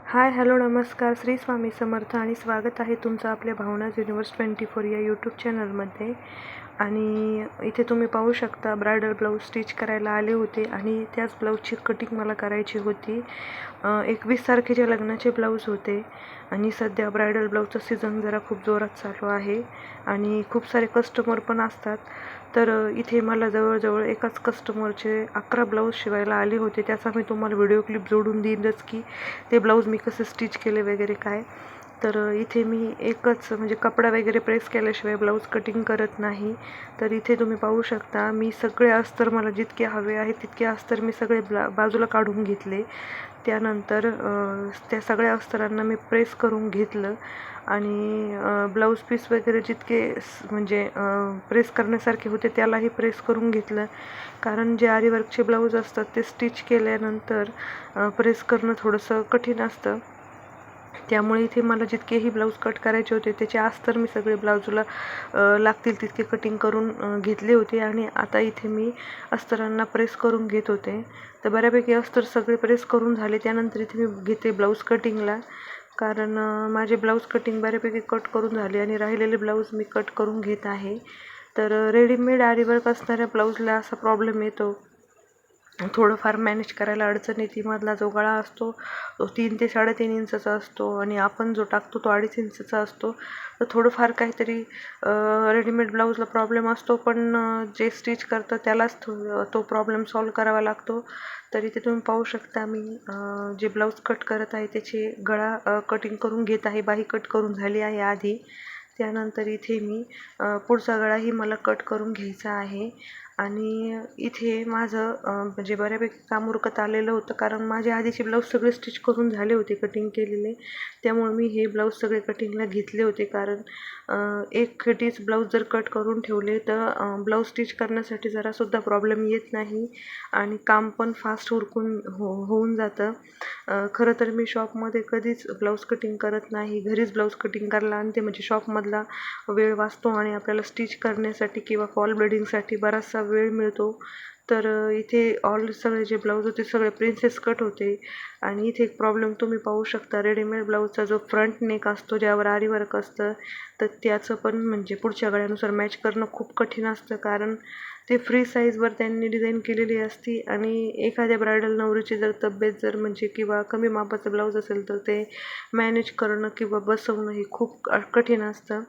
Hi hello नमस्कार श्री स्वामी समर्थ आणि स्वागत आहे तुमचं आपल्या भावनाज युनिवर्स 24 या यूट्यूब चॅनलमध्ये. आणि इथे तुम्ही पाहू शकता ब्रायडल ब्लाऊज स्टिच करायला आले होते आणि त्याच ब्लाऊजची कटिंग मला करायची होती. 21 तारखेच्या लग्नाचे ब्लाऊज होते आणि सध्या ब्रायडल ब्लाऊजचं सीझन जरा खूप जोरात चालू आहे आणि खूप सारे कस्टमर पण असतात. तर इथे मला जवळजवळ एकाच कस्टमरचे 11 ब्लाऊज शिवायला आले होते. त्याचा मी तुम्हाला व्हिडिओ क्लिप जोडून देईनच की ते ब्लाऊज मी कसे स्टिच केले वगैरे काय. तर इथे मी एकच म्हणजे कपडा वगैरे प्रेस केल्याशिवाय ब्लाऊज कटिंग करत नाही. तर इथे तुम्ही पाहू शकता मी सगळे अस्तर मला जितके हवे आहेत तितके अस्तर मी सगळे बाजूला काढून घेतले. त्यानंतर त्या सगळ्या अस्तरांना मी प्रेस करून घेतलं आणि ब्लाऊज पीस वगैरे जितके म्हणजे प्रेस करण्यासारखे होते त्यालाही प्रेस करून घेतलं. कारण जे आरीवर्कचे ब्लाऊज असतात ते स्टिच केल्यानंतर प्रेस करणं थोडंसं कठीण असतं. त्यामुळे इथे मला जितकेही ब्लाऊज कट करायचे होते त्याचे अस्तर मी सगळे ब्लाऊजला लागतील तितके कटिंग करून घेतले होते आणि आता इथे मी अस्तरांना प्रेस करून घेत होते. तर बऱ्यापैकी अस्तर सगळे प्रेस करून झाले. त्यानंतर इथे मी घेते ब्लाऊज कटिंगला, कारण माझे ब्लाऊज कटिंग बऱ्यापैकी कट करून झाले आणि राहिलेले ब्लाऊज मी कट करून घेत आहे. तर रेडीमेड आरीवर्क असणाऱ्या ब्लाऊजला असा प्रॉब्लेम येतो, थोडंफार मॅनेज करायला अडचण येते. मधला जो गळा असतो तो 3 ते 3.5 इंचाचा असतो आणि आपण जो टाकतो तो 2.5 इंचाचा असतो. तर थोडंफार काहीतरी रेडीमेड ब्लाऊजला प्रॉब्लेम असतो, पण जे स्टिच करतं त्यालाच तो प्रॉब्लेम सॉल्व करावा लागतो. तर इथे तुम्ही पाहू शकता मी जे ब्लाऊज कट करत आहे त्याची गळा कटिंग करून घेत आहे. बाही कट करून झाली आहे आधी. त्यानंतर इथे मी पुढचा गळाही मला कट करून घ्यायचा आहे. आणि इथे माझं म्हणजे बऱ्यापैकी काम उरकत आलेलं होतं, कारण माझे आधीचे ब्लाऊज सगळे स्टिच करून झाले होते कटिंग केलेले. त्यामुळे मी हे ब्लाऊज सगळे कटिंगला घेतले होते, कारण एक खटीच ब्लाऊज जर कट करून ठेवले तर ब्लाऊज स्टिच करण्यासाठी जरासुद्धा प्रॉब्लेम येत नाही आणि काम पण फास्ट उरकून होऊन जातं. खरं तर मी शॉपमध्ये कधीच ब्लाऊज कटिंग करत नाही, घरीच ब्लाऊज कटिंग करायला आणते. म्हणजे शॉपमधला वेळ वाचतो आणि आपल्याला स्टिच करण्यासाठी किंवा फॉल ब्लिडिंगसाठी बराचसा वेळ मिळतो. तर इथे सगळे जे ब्लाऊज होते सगळे प्रिन्सेस कट होते. आणि इथे एक प्रॉब्लेम तुम्ही पाहू शकता, रेडीमेड ब्लाऊजचा जो फ्रंट नेक असतो ज्यावर आरीवर्क असतं तर त्याचं पण म्हणजे पुढच्या गळ्यानुसार मॅच करणं खूप कठीण असतं, कारण ते फ्री साईजवर त्यांनी डिझाईन केलेली असती आणि एखाद्या ब्रायडल नवरीची जर तब्येत जर म्हणजे किंवा कमी मापाचं ब्लाऊज असेल तर ते मॅनेज करणं किंवा बसवणं हे खूप कठीण असतं.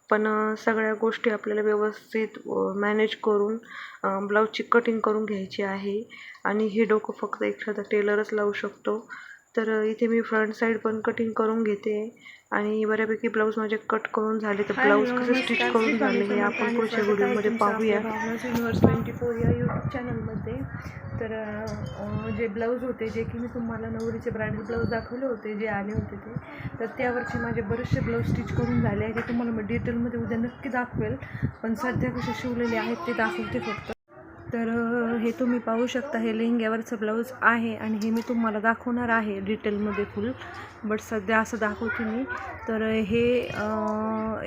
पण सगळ्या गोष्टी आपल्याला व्यवस्थित मॅनेज करून ब्लाऊजची कटिंग करून घ्यायची आहे आणि हे डोकं फक्त एखादा टेलरच लावू शकतो. तर इथे मी फ्रंट साईड पण कटिंग करून घेते आणि बऱ्यापैकी ब्लाऊज माझे कट करून झाले. तर ब्लाऊज कसे स्टिच करून झाले हे आपण पुढच्या व्हिडिओमध्ये पाहूया. युनिवर्स 24 या यूट्यूब चॅनलमध्ये. तर जे ब्लाऊज होते जे की मी तुम्हाला नवरीचे ब्रायडल ब्लाऊज दाखवले होते जे आले होते ते, तर त्यावरचे माझे बरेचसे ब्लाऊज स्टिच करून झाले आहे. ते तुम्हाला मी डिटेलमध्ये उद्या नक्की दाखवेल, पण सध्या कसे शिवलेले आहेत ते दाखवते फक्त. तर हे तुम्ही पाहू शकता हे लेहंग्यावरचं ब्लाऊज आहे आणि हे मी तुम्हाला दाखवणार आहे डिटेलमध्ये फुल, बट सध्या असं दाखवते मी. तर हे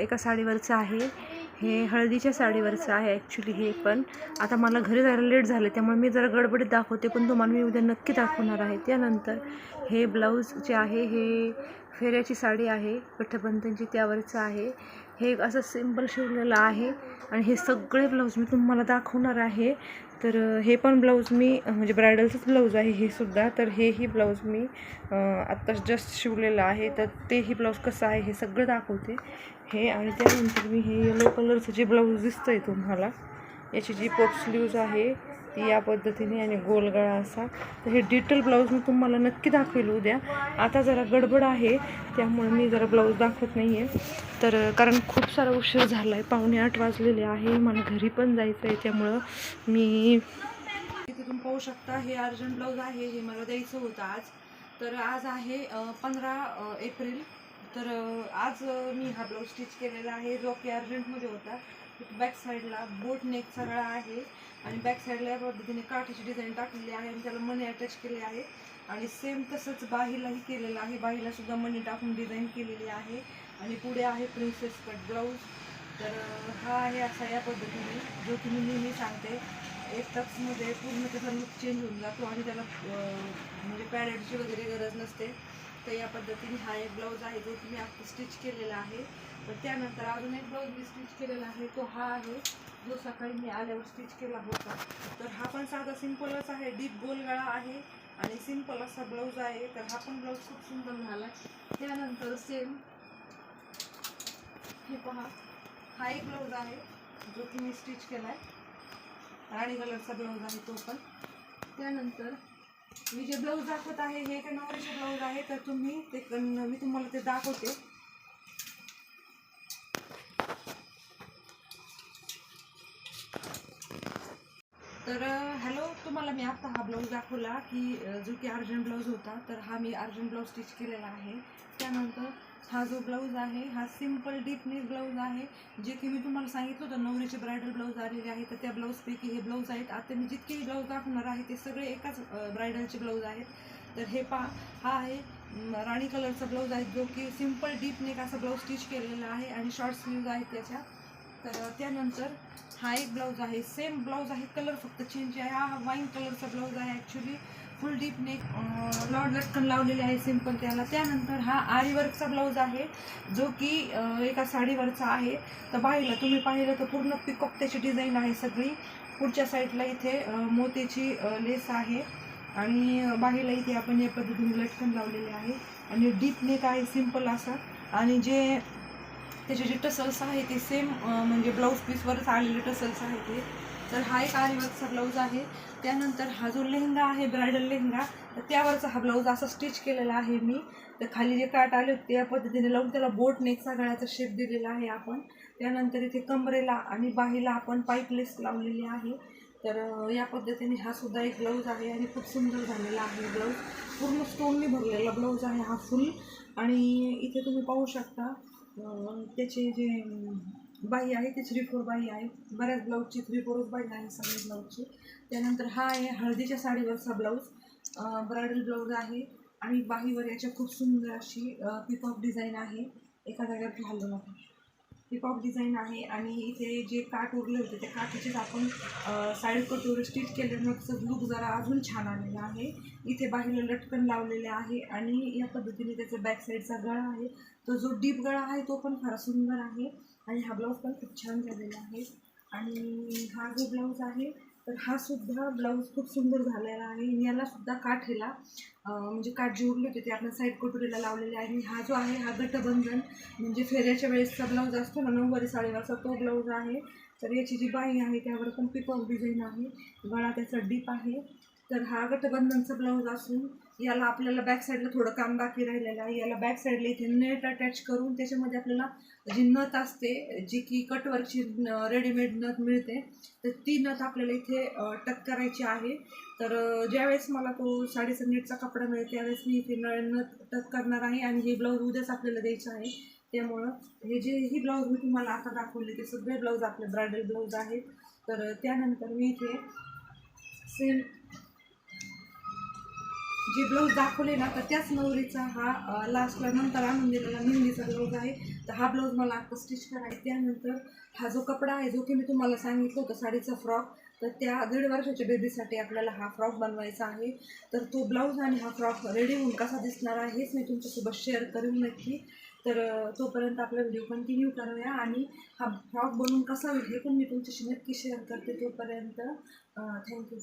एका साडीवरचं आहे, हे हळदीच्या साडीवरचं आहे ॲक्च्युली. हे पण आता मला घरी जायला लेट झाले त्यामुळे मी जरा गडबडीत दाखवते, पण तुम्हाला मी उद्या नक्की दाखवणार आहे. त्यानंतर हे ब्लाऊज जे आहे हे फेऱ्याची साडी आहे कठ्ठबंधनची त्यावरचं आहे. हे असं सिम्पल शिवलेलं आहे आणि हे सगळे ब्लाऊज मी तुम्हाला दाखवणार आहे. तर हे पण ब्लाऊज मी म्हणजे ब्रायडलचंच ब्लाऊज आहे हे सुद्धा. तर हेही ब्लाऊज मी आत्ता जस्ट शिवलेलं आहे, तर तेही ब्लाऊज कसं आहे हे सगळं दाखवते हे. आणि त्यानंतर मी हे येलो कलरचं जे ब्लाऊज दिसतं आहे तुम्हाला, याची जी पोट स्लीव्ज आहे ती या पद्धतीने आणि गोलगळा असा. तर हे डिटेल ब्लाऊज मी तुम्हाला नक्की दाखवेल उद्या. आता जरा गडबड आहे त्यामुळे मी जरा ब्लाऊज दाखवत नाही आहे, तर कारण खूप सारा उशीर झाला आहे, 7:45 वाजलेले आहे, मला घरी पण जायचं आहे. त्यामुळं मी इथे तुम्ही पाहू शकता हे अर्जंट ब्लाऊज आहे, हे मला द्यायचं होतं आज. तर आज आहे 15 एप्रिल. तर आज मी हा ब्लाऊज स्टिच केलेला आहे जो की अर्जंटमध्ये होता. बॅक साईडला बोट नेक सगळा आहे आणि बॅक साईडला या पद्धतीने काठाची डिझाईन टाकलेली आहे आणि त्याला मणी अटॅच केले आहे आणि सेम तसंच बाहीलाही केलेलं आहे. बाहीला सुद्धा मणी टाकून डिझाईन केलेली आहे आणि पुढे आहे प्रिन्सेस कट ब्लाऊज. तर हा आहे असा या पद्धतीने, जो की मी नेहमी सांगते, एक टक्समध्ये पूर्ण त्याचा लुक चेंज होऊन जातो आणि त्याला म्हणजे पॅडेडची वगैरे गरज नसते. तर या पद्धतीने हा एक ब्लाऊज आहे जो तुम्ही आता स्टिच केलेला आहे. तर त्यानंतर अजून एक ब्लाऊज मी स्टिच केलेला आहे, तो हा आहे जो सकाळी मी आल्यावर स्टिच केला होता. तर हा पण साधा सिंपलच आहे, डीप गोल गळा आहे आणि सिंपल असा ब्लाऊज आहे. तर हा पण ब्लाऊज खूप सुंदर झाला. त्यानंतर सेम हे पहा, हा एक ब्लाऊज आहे जो की मी स्टिच केला आहे, राणी कलरचा ब्लाऊज आहे तो पण. त्यानंतर मी जे ब्लाऊज दाखवत आहे हे एक नवरीचे ब्लाऊज आहे. तर तुम्ही ते मी तुम्हाला ते दाखवते. तर हॅलो, तुम्हाला मी आता हा ब्लाऊज दाखवला की जो की अर्जंट ब्लाऊज होता. तर हा मी अर्जंट ब्लाऊज स्टिच केलेला आहे. त्यानंतर हा जो ब्लाऊज आहे हा सिंपल डीप नेक ब्लाऊज आहे, जे की मी तुम्हाला सांगितलं होतं नवरीचे ब्रायडल ब्लाऊज आलेले आहे. तर त्या ब्लाऊजपैकी हे ब्लाऊज आहेत. आता मी जितकेही ब्लाऊज दाखवणार आहे ते सगळे एकाच ब्रायडलचे ब्लाऊज आहेत. तर हे पहा, हा आहे राणी कलरचा ब्लाऊज आहे जो की सिंपल डीप नेक असा ब्लाऊज स्टिच केलेला आहे आणि शॉर्ट स्लीव्ज आहेत त्याच्या. तर त्यानंतर हा एक ब्लाऊज आहे, सेम ब्लाऊज आहे, कलर फक्त चेंज आहे. हा वाईन कलरचा ब्लाऊज आहे ॲक्च्युली, फुल डीप नेक लॉड लटकन लावलेले आहे सिंपल त्याला. त्यानंतर हा आरीवर्कचा ब्लाऊज आहे जो की एका साडीवरचा आहे. तर बाईला तुम्ही पाहिलं तर पूर्ण पिकअप त्याची डिझाईन आहे सगळी. पुढच्या साईडला इथे मोत्याची लेस आहे आणि बाईला इथे आपण या पद्धतीने लटकन लावलेले आहे आणि डीप नेक आहे सिंपल असा. आणि जे त्याचे जे टसल्स आहे ते सेम म्हणजे ब्लाऊज पीसवरच आलेले टसल्स आहे ते. तर हा एक आरीवर्कचा ब्लाऊज आहे. त्यानंतर हा जो लेहंगा आहे ब्रायडल लेहंगा, तर त्यावरचा हा ब्लाऊज असा स्टिच केलेला आहे मी. तर खाली जे काट आले होते त्या पद्धतीने लावून त्याला बोट नेकचा गळ्याचा शेप दिलेला आहे आपण. त्यानंतर इथे कमरेला आणि बाहीला आपण पाईपलेस लावलेली आहे. तर या पद्धतीने हा सुद्धा एक ब्लाऊज आहे आणि खूप सुंदर झालेला आहे ब्लाऊज. पूर्ण स्टोनने भरलेला ब्लाऊज आहे हा फुल. आणि इथे तुम्ही पाहू शकता त्याचे जे बाही आहे ते 3/4 बाही आहे. बऱ्याच ब्लाऊजची 3/4 बाही आहे सगळ्या ब्लाऊजची. त्यानंतर हा आहे हळदीच्या साडीवरचा ब्लाऊज, ब्रायडल ब्लाऊज आहे आणि बाहीवर याच्या खूप सुंदर अशी पिकॉक डिझाईन आहे. एका जागेवर घालू नका, पिकॉक डिझाईन आहे. आणि इथे जे काठ उरले होते त्या काठीचेच आपण साईड कटोरी स्टिच केल्यामुळे त्याचं लूक जरा अजून छान आलेला आहे. इथे बाहीला लटकन लावलेले आहे आणि या पद्धतीने त्याचा बॅक साईडचा गळा आहे. तो जो डीप गळा आहे तो पण फार सुंदर आहे आणि हा ब्लाऊज पण खूप छान झालेला आहे. आणि हा जो ब्लाऊज आहे तर हा सुद्धा ब्लाऊज खूप सुंदर झालेला आहे. याला सुद्धा काठीला म्हणजे काठ जे उरले होते ते आपण साईड कटोरीला लावलेले आहे. आणि हा जो आहे हा गटबंधन म्हणजे फेऱ्याच्या वेळेसचा ब्लाऊज असतो ना नऊवारी साडीवरचा, तो ब्लाऊज आहे. तर याची जी बाही आहे त्यावर पण पिकॉक डिझाईन आहे, गळा त्याचा डीप आहे. तर हा गटबंधनचा ब्लाऊज असून याला आपल्याला बॅक साईडला थोडं काम बाकी राहिलेलं आहे. याला बॅक साईडला इथे नेट अटॅच करून त्याच्यामध्ये आपल्याला जी नथ असते जी की कटवर्कची रेडीमेड नथ मिळते, तर ती नथ आपल्याला इथे टक करायची आहे. तर ज्यावेळेस मला तो साडीचा नेटचा कपडा मिळेल त्यावेळेस मी इथे नथ टक करणार आहे आणि हे ब्लाऊज उद्याच आपल्याला द्यायचं आहे. त्यामुळं हे जे ही ब्लाऊज मी तुम्हाला आता दाखवले ते सगळे ब्लाऊज आपले ब्रायडल ब्लाऊज आहेत. तर त्यानंतर मी इथे सेम जे ब्लाऊज दाखवले ना तर त्याच नवरीचा हा लास्टला नंतर आणून दिलेला मेहंदीचा ब्लाऊज आहे. तर हा ब्लाऊज मला आता स्टिच करायचा. त्यानंतर हा जो कपडा आहे जो की मी तुम्हाला सांगितलं होतं साडीचा फ्रॉक, तर त्या 1.5 वर्षाच्या बेबीसाठी आपल्याला हा फ्रॉक बनवायचा आहे. तर तो ब्लाऊज आणि हा फ्रॉक रेडी होऊन कसा दिसणार आहे हेच मी तुमच्यासोबत शेअर करेन नक्की. तर तोपर्यंत आपला व्हिडिओ कंटिन्यू करूया आणि हा फ्रॉक बनवून कसा होईल हे पण मी तुमच्याशी नक्की शेअर करते. तोपर्यंत थँक्यू.